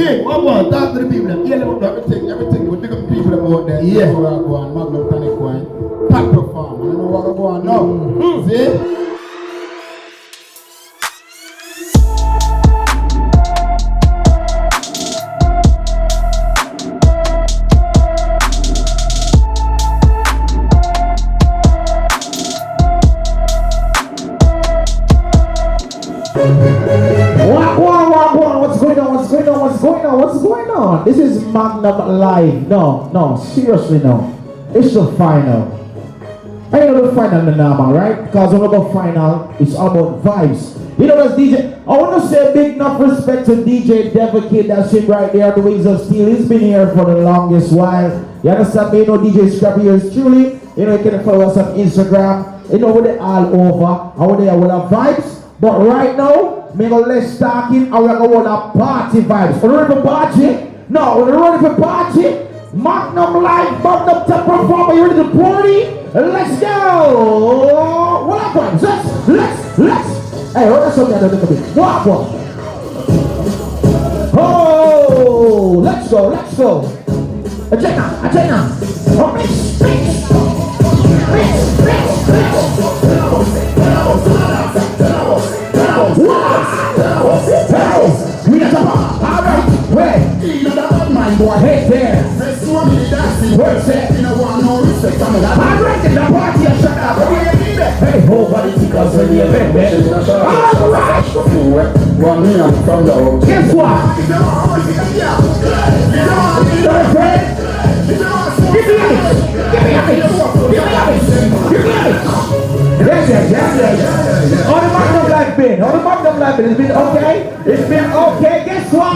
Dave, what about talk to the people? Everything. We pick up the people out there. Yeah. We're going Magnum Tonic Wine. Top perform. I don't know what we're going now. See? What's going on? This is Magnum Live. No, seriously no. It's the final. I know the final the normal, right? Because when we go final, it's all about vibes. You know that's DJ. I want to say big enough respect to DJ Devil Kid that's him right there, the Wings of Steel. He's been here for the longest while. You understand me? You know DJ Scrappy here is truly. You know you can follow us on Instagram. You know we're all over. And we're there with our vibes. But right now, me go less talking and we're going to party vibes. We're ready for party? No, we're ready for party. Magnum Live, Magnum top performer, you ready to party? Let's go! What happens? Let's. Hey, hold on something a little bit. What? Oh, let's go. Agenda. Oh, mix. We are top. All right. Where? Hey there. Where's that? I'm ready. The party is shut up. Hey, nobody think us when you event, man. All right. Guess what? Give me it. On the Magnum Live bin. It's been okay. It's been okay. Guess what?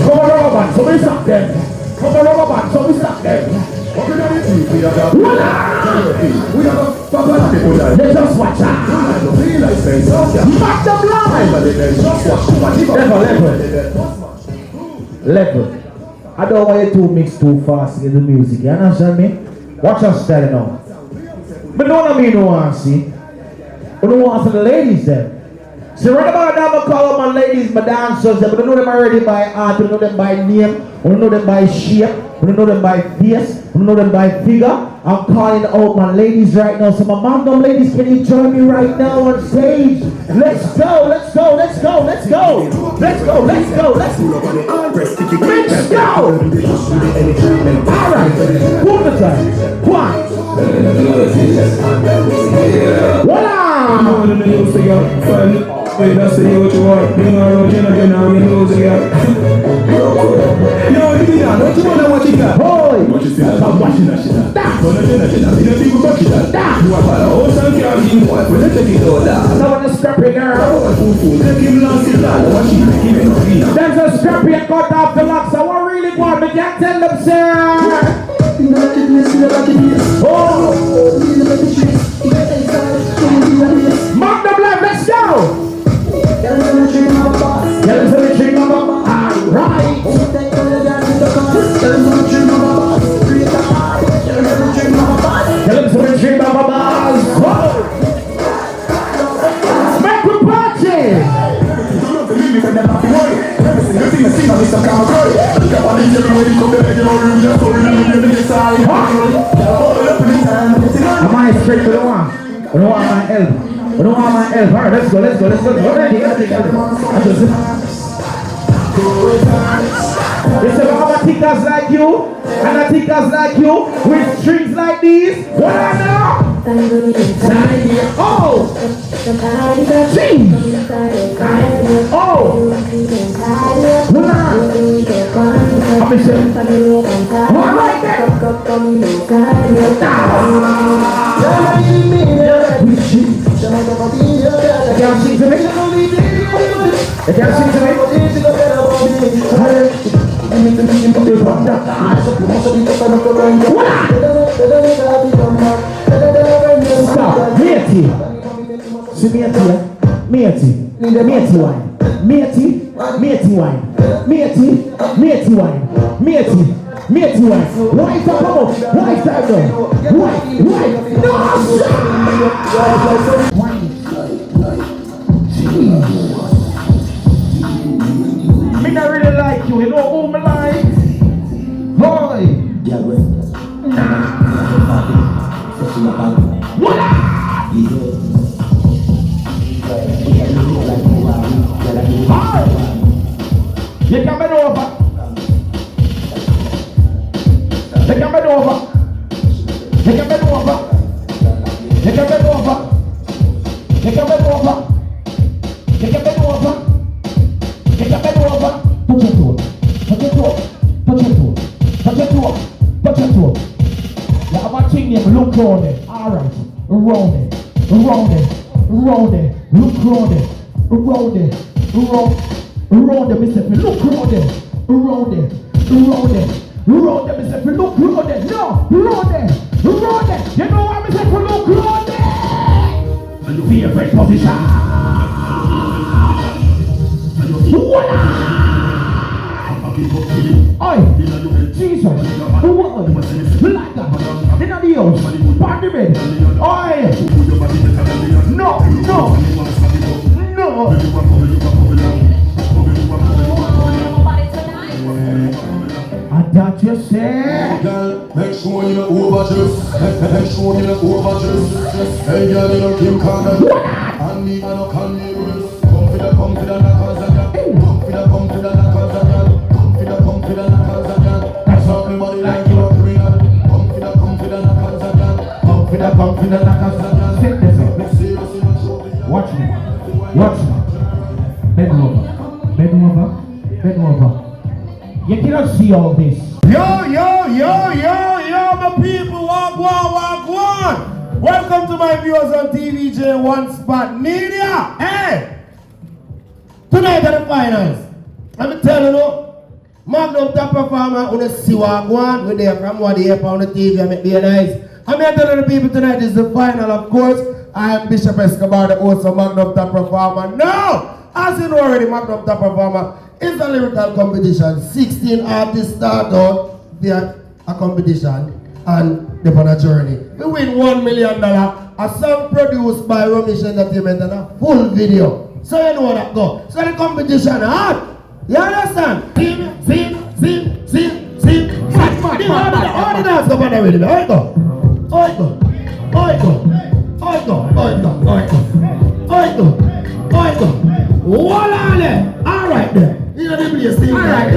Come on, rubber band. So we stop them. Let's just watch out. Magnum Live. Level. I don't want you to mix too fast in the music. You understand me? Watch us style now. But don't mean no one see. I don't want to the ladies then. So right about now, I call up my ladies, my dancers. I don't know them already by art, I don't know them by name, I don't know them by shape, I don't know them by face, I don't know them by figure. I'm calling out my ladies right now. So my Magnum ladies, can you join me right now on stage? Let's go. Alright, one more time. One. Voila! Wait, that's what you want. You know, you lose again. Yo, you don't want what you got. What you see? I'm watching that shit. You are part of all some young boy. Let's take it all down. Someone is scrappy girl. There's a scrappy and cut off the locks. I want really want me can't tell them, sir. Magnum Live, let's go! Tell them the dream of a boss. Alright. Tell them the dream of a boss. Tell them the dream of a boss. Make we party. Am I straight to the one? I don't want my elbow. I don't want my elbow. Alright, let's go. It's about tickers like you and tickers like you with strings like these. What I know? Oh! Sing! Oh! What right there? Can't sing to me? Can't sing to me? Stop, matey. See matey wine. Matey wine. Why is that come up? Why is that though? Why? No! don't really like you. You know who me like? Boy. Yeah, well. What? You can bend over. You can bend over. You can bend over. You can bend over. You can bend over. You can bend over. You can bend over. Touch your toe. Touch your toe. Touch your toe. Touch your toe. Touch your toe. You have a thing here. Look round it. Alright. Round it. Round it. Round it. Look round it. Round it. Round it, Mr. Look round it. Round it. Round it. Round it, Mr. Look round it. No. Round it. Round it. You know what, Mr. Look round it. Favorite position. Voila! Oi! Jesus! What? Like that! In the house! Part the bed! Oi! No! No! No! I thought you said... Girl, make sure you don't overdress. Make sure you don't overdress. Hey girl, you don't Kim Kardashian. And me, I don't call me Willis. Come for the knuckles again. Come for the knuckles again. Come for the knuckles again. That's how everybody like you up real. Come for the knuckles again. Come for the knuckles again. Sit this up. Let's seriously not show the Watch me. Watch me. Bend over. Bend over. Bend over. You cannot see all this. Yo, my people, walk one. Welcome to my viewers on TVJ One Spot Media. Hey, tonight at the finals, I'm telling you, Magnum top performer on the see walk one. We're there from what they on the TV and make me nice. I'm here telling the people tonight is the final, of course. I am Bishop Escobar, the host of Magnum top performer. Now, as you know already, Magnum top performer is a lyrical competition. 16 artists start out via a competition and they're on a journey. We win $1 million, a song produced by Romish Entertainment and a full video. So you know what that go. So the competition hard. You understand? See. All the dance go on the rhythm. Alright there. You know the place. Alright.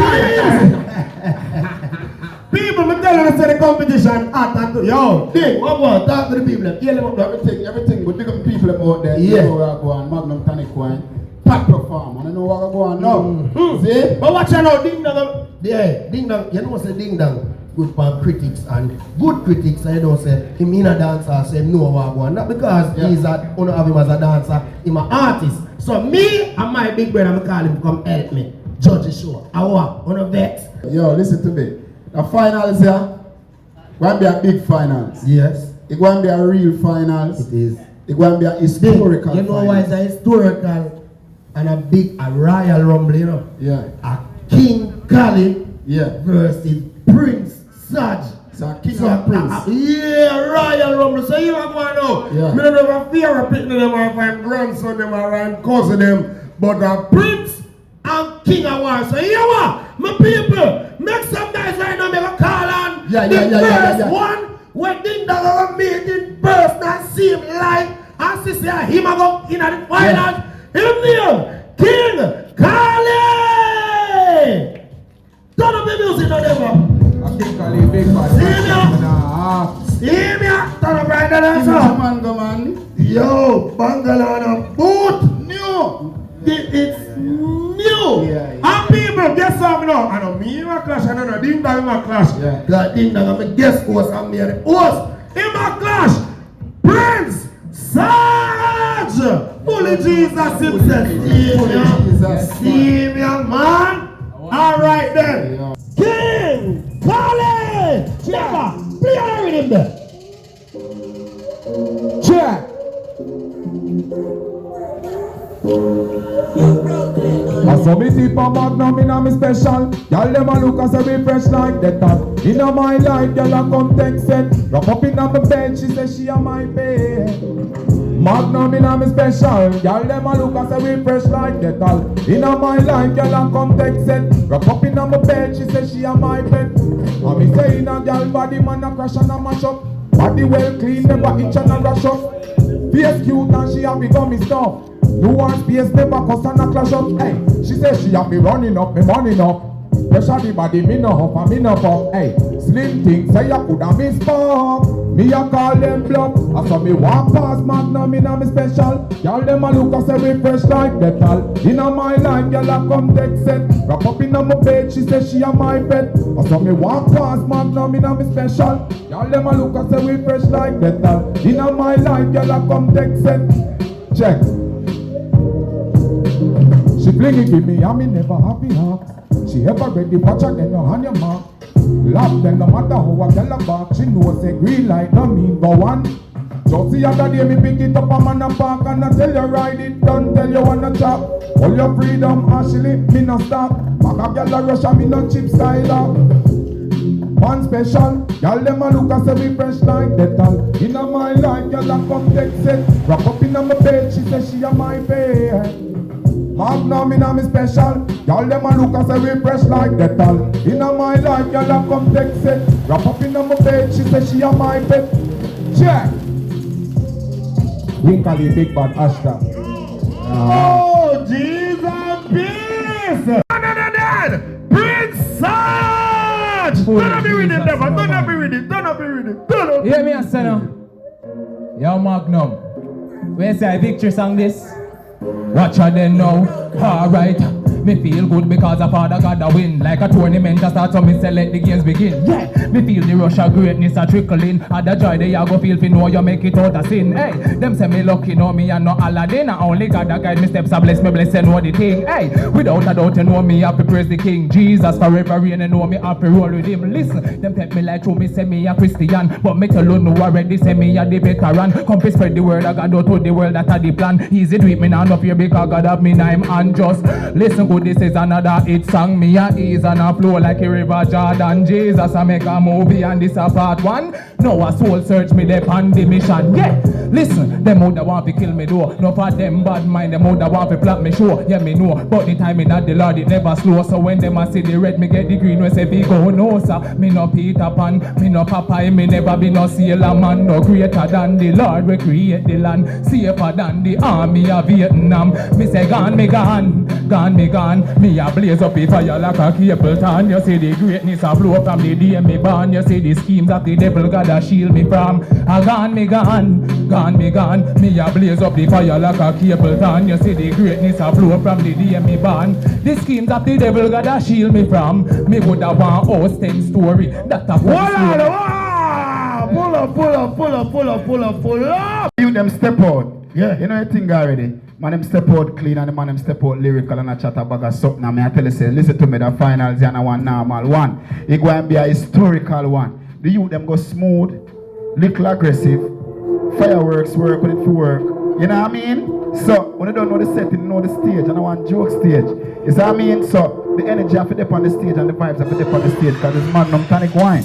People, I'm telling you, the competition hot and yo, Ding, what about? Talk to the people. Hear them up, everything, but big up the people out there. Yeah. You know where I go on, Magnum Tonic Wine. Pat perform, I know where I go on now. See? But watch out now, Ding Dong. Yeah, Ding Dong, you know what say Ding Dong? Good for critics and good critics, I don't say him in a dancer, say no where I go on. Not because he's a, don't have him as a dancer, he's an artist. So me and my big brother, I call him come help me. Judge the show. I want on a vex. Yo, listen to me. The finals here, going to be a big finals. Yes. It's going to be a real finals. It is. It's going to be a historical. You know finals. Why it's a historical and a royal rumble, you know? Yeah. A King Kali versus Prince Saj. So King and Prince. Royal rumble. So you are going now. Yeah. I don't have a fear of picking them off and grandson them and cousin them. But a Prince and King of War. So you are, my people, make some guys right now, make a call on the first one when Ding Dong are meeting person and see him live and see him go in at the finals. Him name, King Kali! Turn up the music on them. King Kali, big bad. See me? Turn up right there, sir. Yo, Bangalore boot new. It's new. And people, guess what now? I know me in my clash, I know Ding Dong in my clash. That Ding Dong, I'm a guest host, I'm here the host. In my clash, Prince Saj! Fully Jesus himself. See me, man. Alright then. King Kali! Chapa, play on the rhythm there. Check. I saw me sip a Magnum in a me special. Y'all them a look as a refresh like that top. In a my life, y'all a come take set. Rock up in a my bed, she say she a my bed. Magnum in a me special. Y'all them a look and say we fresh like that all. In a my life, y'all a come take set. Rock up in a my bed, she say she a my pet. And me say in a y'all body man a crash and a mash up. Body well clean, never itch and a rush up. Face cute and she a become me stuff. You want space, never cuss and a clash up. Hey, she say she a be running up, me money up. Pressure the body, me no huff and me no fuck. Hey, slim thing, say you coulda miss fuck. Me a call them bluff. I saw me walk past Magnum in a me special. Y'all them a look and say we fresh like that all. In a my life, y'all a come take set. Wrap up in a my bed, she say she a my pet. I saw me walk past Magnum in a me special. Y'all them a look and say we fresh like that all. In a my life, y'all a come take set. Check. She fling it with me and me never happy heart. She ever ready watch her then no on your mark. Laugh then no matter how I tell her back. She knows say green light no mean go on. Just the other day me pick it up a man a park and I tell you ride it down, tell you wanna chop. All your freedom Ashley, me no stop. Back a girl a rush and me no chip style up. One special, y'all them a look and say we fresh like that all. In a my life, y'all a come take set. Wrap up in a my bed, she say she a my bed. Magnum in a me special. Y'all them a look and say we fresh like that all. In a my life, y'all a come take set. Wrap up in a my bed, she say she a my pet. Check. Winkally big bad Ashta. Oh, Jesus, peace! None of that! Prince Sarge! Don't be with it, never. Don't be with it. Don't be with it. Don't be. Hear me a say now. Yo, Magnum. When say a victory song this? Watch her then now. Alright. Me feel good because a father God a win. Like a tournament a start so me say let the games begin. Yeah, me feel the rush of greatness a trickling. And the joy they a go feel fi know you make it out of sin. Hey, them say me lucky know me and no Aladdin. And only God a guide me steps a bless me bless and know the thing. Hey, without a doubt you know me happy praise the King. Jesus forever reign and know me happy roll with him. Listen, them take me like through me say me a Christian. But me tell you know already say me a the veteran. Come fi spread the word of God out to the world that a the plan. Easy do it me now no fear because God have me name and just listen. This is another hit song. Me a ease and a flow like a river Jordan. Jesus I make a movie and this a part one. Now a soul search me there on the mission. Yeah, listen, them out that want to kill me though. No for them bad mind, them out that want to plot me show. Yeah me know, but the time in that the Lord it never slow. So when them a see the red, me get the green. We say we go no sir. Me no Peter Pan, me no Popeye, me never be no sailor man. No greater than the Lord we create the land. Safer than the army of Vietnam. Me say gone, me gone, gone, me gone. Me a blaze up a fire like a cable tan. You see the greatness a flow from the day me born. You see the schemes of the devil God a shield me from. A gone, me gone, gone, me gone. Me a blaze up the fire like a cable tan. You see the greatness a flow from the day me born. The schemes of the devil God a shield me from. Me would have one house 10 story. That a Pull up. You them step out. Yeah. You know the thing already. Man them step out clean and the man them step out lyrical and a chat about a something. And I tell you say, listen to me, the finals and one normal one. It going to be a historical one. The youth them go smooth, little aggressive, fireworks work when it for work. You know what I mean? So when you don't know the setting, you know the stage, and I want joke stage. You see what I mean? So the energy have to dip on the stage and the vibes have to dip on the stage because it's Magnum Tonic Wine.